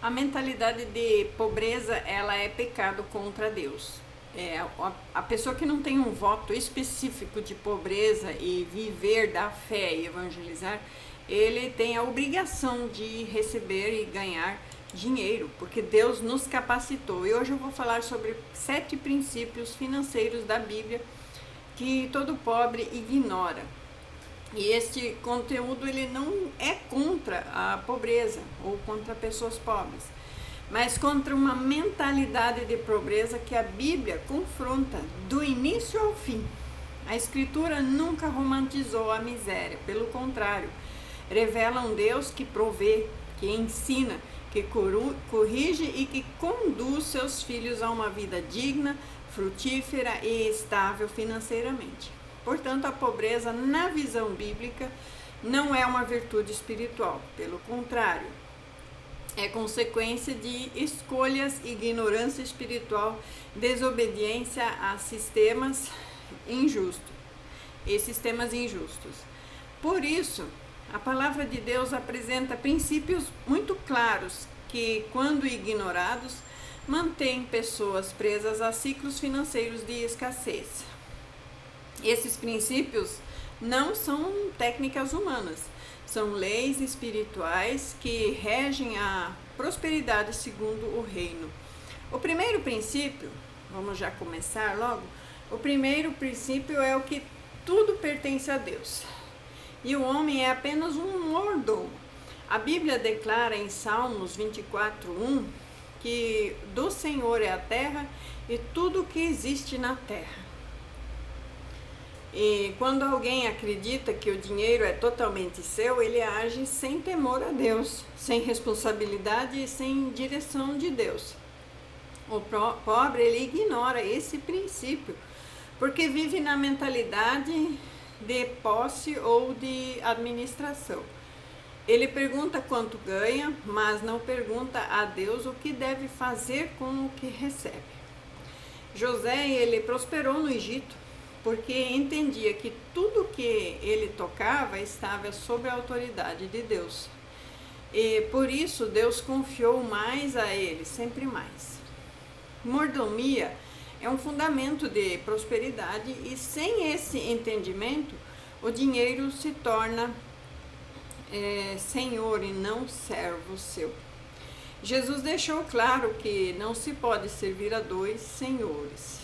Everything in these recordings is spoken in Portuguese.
A mentalidade de pobreza, ela é pecado contra Deus. A pessoa que não tem um voto específico de pobreza e viver da fé e evangelizar, ele tem a obrigação de receber e ganhar dinheiro, porque Deus nos capacitou. E hoje eu vou falar sobre 7 princípios financeiros da Bíblia que todo pobre ignora. E este conteúdo ele não é contra a pobreza ou contra pessoas pobres, mas contra uma mentalidade de pobreza que a Bíblia confronta do início ao fim. A Escritura nunca romantizou a miséria, pelo contrário, revela um Deus que provê, que ensina, que corrige e que conduz seus filhos a uma vida digna, frutífera e estável financeiramente. Portanto, a pobreza, na visão bíblica, não é uma virtude espiritual. Pelo contrário, é consequência de escolhas, ignorância espiritual, desobediência a sistemas injustos e sistemas injustos. Por isso, a palavra de Deus apresenta princípios muito claros que, quando ignorados, mantêm pessoas presas a ciclos financeiros de escassez. Esses princípios não são técnicas humanas, são leis espirituais que regem a prosperidade segundo o reino. O primeiro princípio, vamos já começar logo, o primeiro princípio é o que tudo pertence a Deus e o homem é apenas um mordomo. A Bíblia declara em Salmos 24:1 que do Senhor é a terra e tudo o que existe na terra. E quando alguém acredita que o dinheiro é totalmente seu, ele age sem temor a Deus, sem responsabilidade e sem direção de Deus. O pobre, ele ignora esse princípio, porque vive na mentalidade de posse ou de administração. Ele pergunta quanto ganha, mas não pergunta a Deus o que deve fazer com o que recebe. José, ele prosperou no Egito, porque entendia que tudo que ele tocava estava sob a autoridade de Deus. E por isso Deus confiou mais a ele, sempre mais. Mordomia é um fundamento de prosperidade e sem esse entendimento, o dinheiro se torna senhor e não servo seu. Jesus deixou claro que não se pode servir a 2 senhores.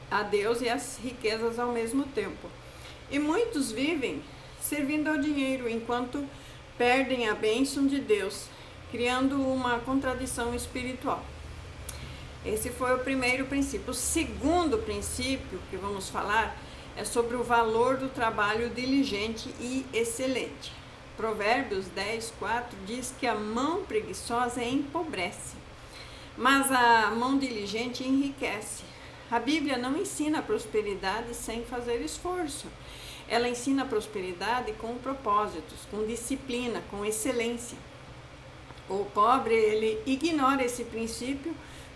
A Deus e as riquezas ao mesmo tempo. E muitos vivem servindo ao dinheiro enquanto perdem a bênção de Deus, criando uma contradição espiritual. Esse foi o primeiro princípio. O segundo princípio que vamos falar é sobre o valor do trabalho diligente e excelente. Provérbios 10:4 diz que a mão preguiçosa empobrece, mas a mão diligente enriquece. A Bíblia não ensina a prosperidade sem fazer esforço. Ela ensina a prosperidade com propósitos, com disciplina, com excelência. O pobre, ele ignora esse princípio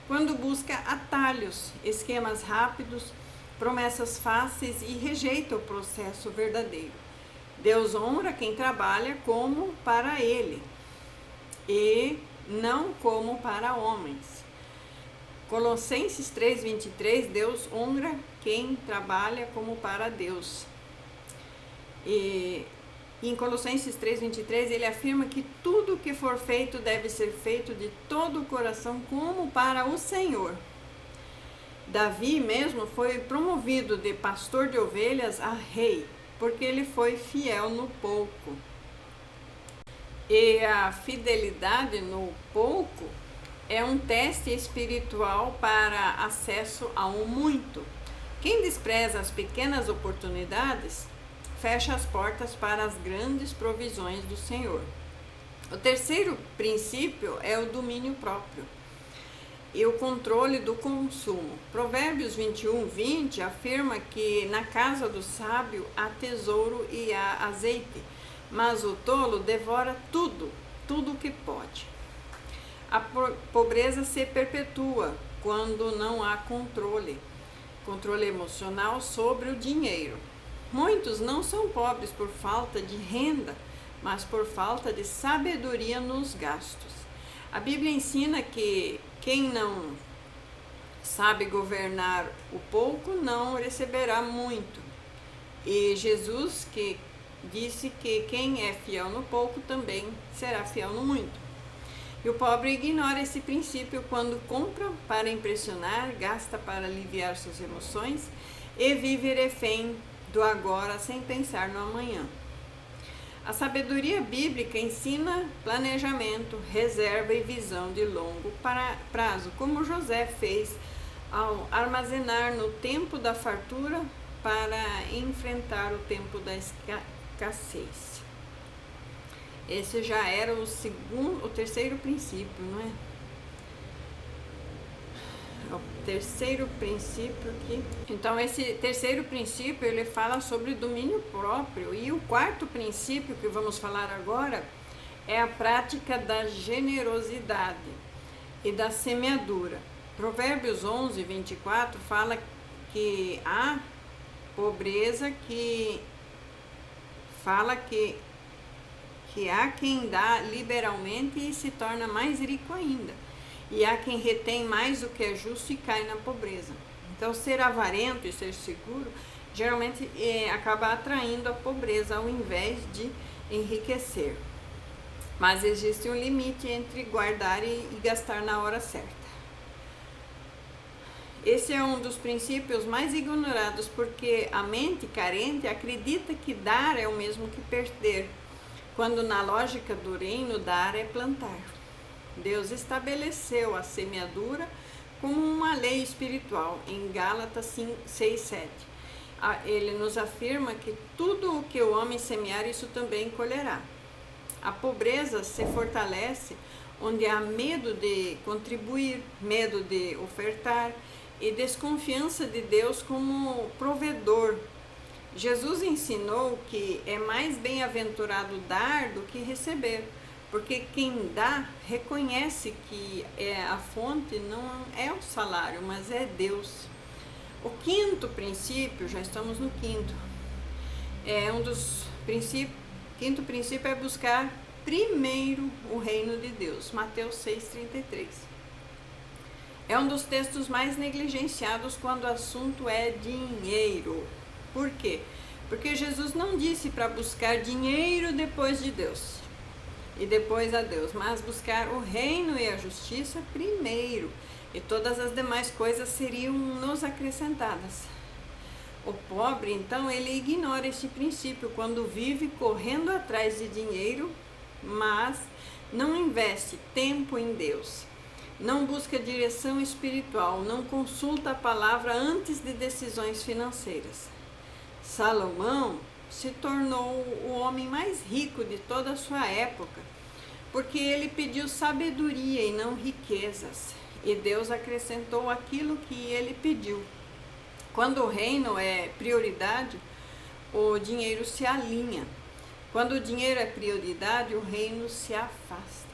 quando busca atalhos, esquemas rápidos, promessas fáceis e rejeita o processo verdadeiro. Deus honra quem trabalha como para Ele e não como para homens. Colossenses 3:23, Deus honra quem trabalha como para Deus. E em Colossenses 3:23, ele afirma que tudo que for feito deve ser feito de todo o coração como para o Senhor. Davi mesmo foi promovido de pastor de ovelhas a rei, porque ele foi fiel no pouco. E a fidelidade no pouco é um teste espiritual para acesso ao muito. Quem despreza as pequenas oportunidades, fecha as portas para as grandes provisões do Senhor. O terceiro princípio é o domínio próprio e o controle do consumo. Provérbios 21:20 afirma que na casa do sábio há tesouro e há azeite, mas o tolo devora tudo que pode. A pobreza se perpetua quando não há controle emocional sobre o dinheiro. Muitos não são pobres por falta de renda, mas por falta de sabedoria nos gastos. A Bíblia ensina que quem não sabe governar o pouco não receberá muito. E Jesus que disse que quem é fiel no pouco também será fiel no muito. E o pobre ignora esse princípio quando compra para impressionar, gasta para aliviar suas emoções e vive refém do agora sem pensar no amanhã. A sabedoria bíblica ensina planejamento, reserva e visão de longo prazo, como José fez ao armazenar no tempo da fartura para enfrentar o tempo da escassez. Esse já era o terceiro princípio, não é? O terceiro princípio aqui. Então, esse terceiro princípio, ele fala sobre domínio próprio. E o quarto princípio que vamos falar agora é a prática da generosidade e da semeadura. Provérbios 11, 24 fala que há pobreza que fala que há quem dá liberalmente e se torna mais rico ainda. E há quem retém mais do que é justo e cai na pobreza. Então, ser avarento e ser seguro geralmente acaba atraindo a pobreza ao invés de enriquecer. Mas existe um limite entre guardar e gastar na hora certa. Esse é um dos princípios mais ignorados porque a mente carente acredita que dar é o mesmo que perder, quando na lógica do reino dar é plantar. Deus estabeleceu a semeadura como uma lei espiritual em Gálatas 6:7. Ele nos afirma que tudo o que o homem semear, isso também colherá. A pobreza se fortalece onde há medo de contribuir, medo de ofertar e desconfiança de Deus como provedor. Jesus ensinou que é mais bem-aventurado dar do que receber, porque quem dá reconhece que a fonte não é o salário, mas é Deus. O quinto princípio, já estamos no quinto, quinto princípio é buscar primeiro o reino de Deus, Mateus 6,33. É um dos textos mais negligenciados quando o assunto é dinheiro. Por quê? Porque Jesus não disse para buscar dinheiro depois de Deus e depois a Deus, mas buscar o reino e a justiça primeiro, e todas as demais coisas seriam nos acrescentadas. O pobre, então, ele ignora este princípio quando vive correndo atrás de dinheiro, mas não investe tempo em Deus, não busca direção espiritual, não consulta a palavra antes de decisões financeiras. Salomão se tornou o homem mais rico de toda a sua época, porque ele pediu sabedoria e não riquezas, e Deus acrescentou aquilo que ele pediu. Quando o reino é prioridade, o dinheiro se alinha. Quando o dinheiro é prioridade, o reino se afasta.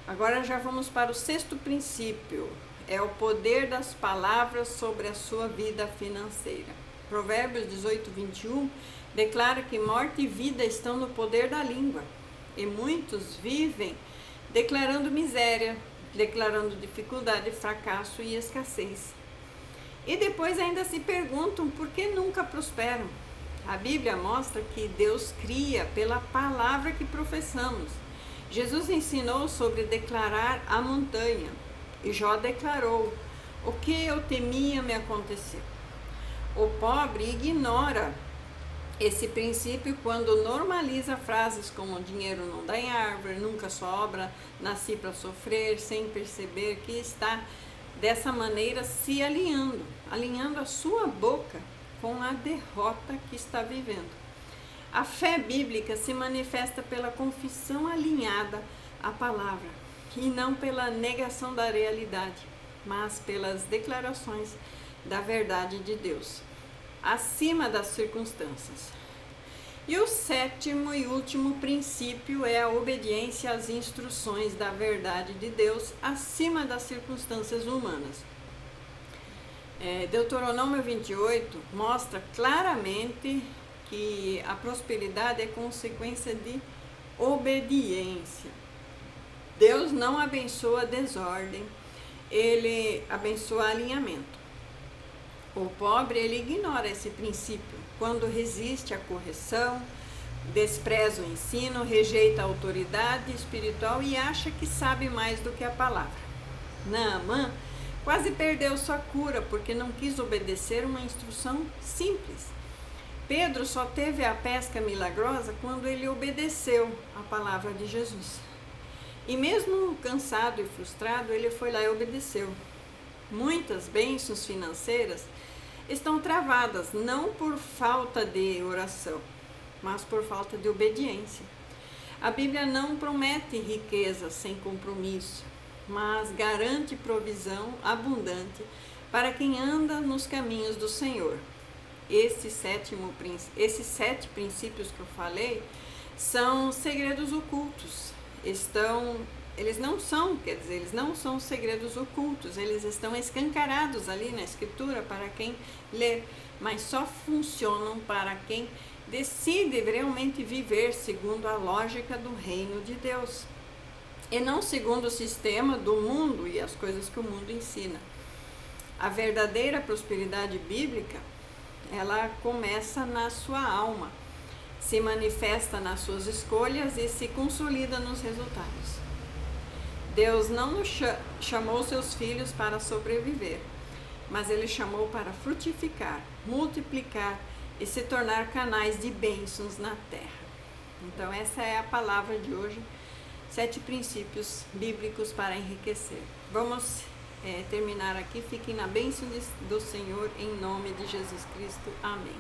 Agora já vamos para o sexto princípio, é o poder das palavras sobre a sua vida financeira. Provérbios 18:21 declara que morte e vida estão no poder da língua, e muitos vivem declarando miséria, declarando dificuldade, fracasso e escassez. E depois ainda se perguntam por que nunca prosperam. A Bíblia mostra que Deus cria pela palavra que professamos. Jesus ensinou sobre declarar a montanha, e Jó declarou: o que eu temia me aconteceu. O pobre ignora esse princípio quando normaliza frases como dinheiro não dá em árvore, nunca sobra, nasci para sofrer, sem perceber que está dessa maneira se alinhando a sua boca com a derrota que está vivendo. A fé bíblica se manifesta pela confissão alinhada à palavra e não pela negação da realidade, mas pelas declarações da verdade de Deus, acima das circunstâncias. E o sétimo e último princípio é a obediência às instruções da verdade de Deus acima das circunstâncias humanas. Deuteronômio 28 mostra claramente que a prosperidade é consequência de obediência. Deus não abençoa desordem, ele abençoa alinhamento. O pobre, ele ignora esse princípio quando resiste à correção, despreza o ensino, rejeita a autoridade espiritual e acha que sabe mais do que a palavra. Naamã quase perdeu sua cura porque não quis obedecer uma instrução simples. Pedro só teve a pesca milagrosa quando ele obedeceu a palavra de Jesus. E mesmo cansado e frustrado, ele foi lá e obedeceu. Muitas bênçãos financeiras estão travadas não por falta de oração, mas por falta de obediência. A Bíblia não promete riqueza sem compromisso, mas garante provisão abundante para quem anda nos caminhos do Senhor. Esses 7 princípios que eu falei são segredos ocultos. Eles não são segredos ocultos, eles estão escancarados ali na Escritura para quem lê, mas só funcionam para quem decide realmente viver segundo a lógica do reino de Deus, e não segundo o sistema do mundo e as coisas que o mundo ensina. A verdadeira prosperidade bíblica, ela começa na sua alma, se manifesta nas suas escolhas e se consolida nos resultados. Deus não nos chamou seus filhos para sobreviver, mas Ele chamou para frutificar, multiplicar e se tornar canais de bênçãos na terra. Então essa é a palavra de hoje, 7 princípios bíblicos para enriquecer. Vamos terminar aqui. Fiquem na bênção do Senhor, em nome de Jesus Cristo. Amém.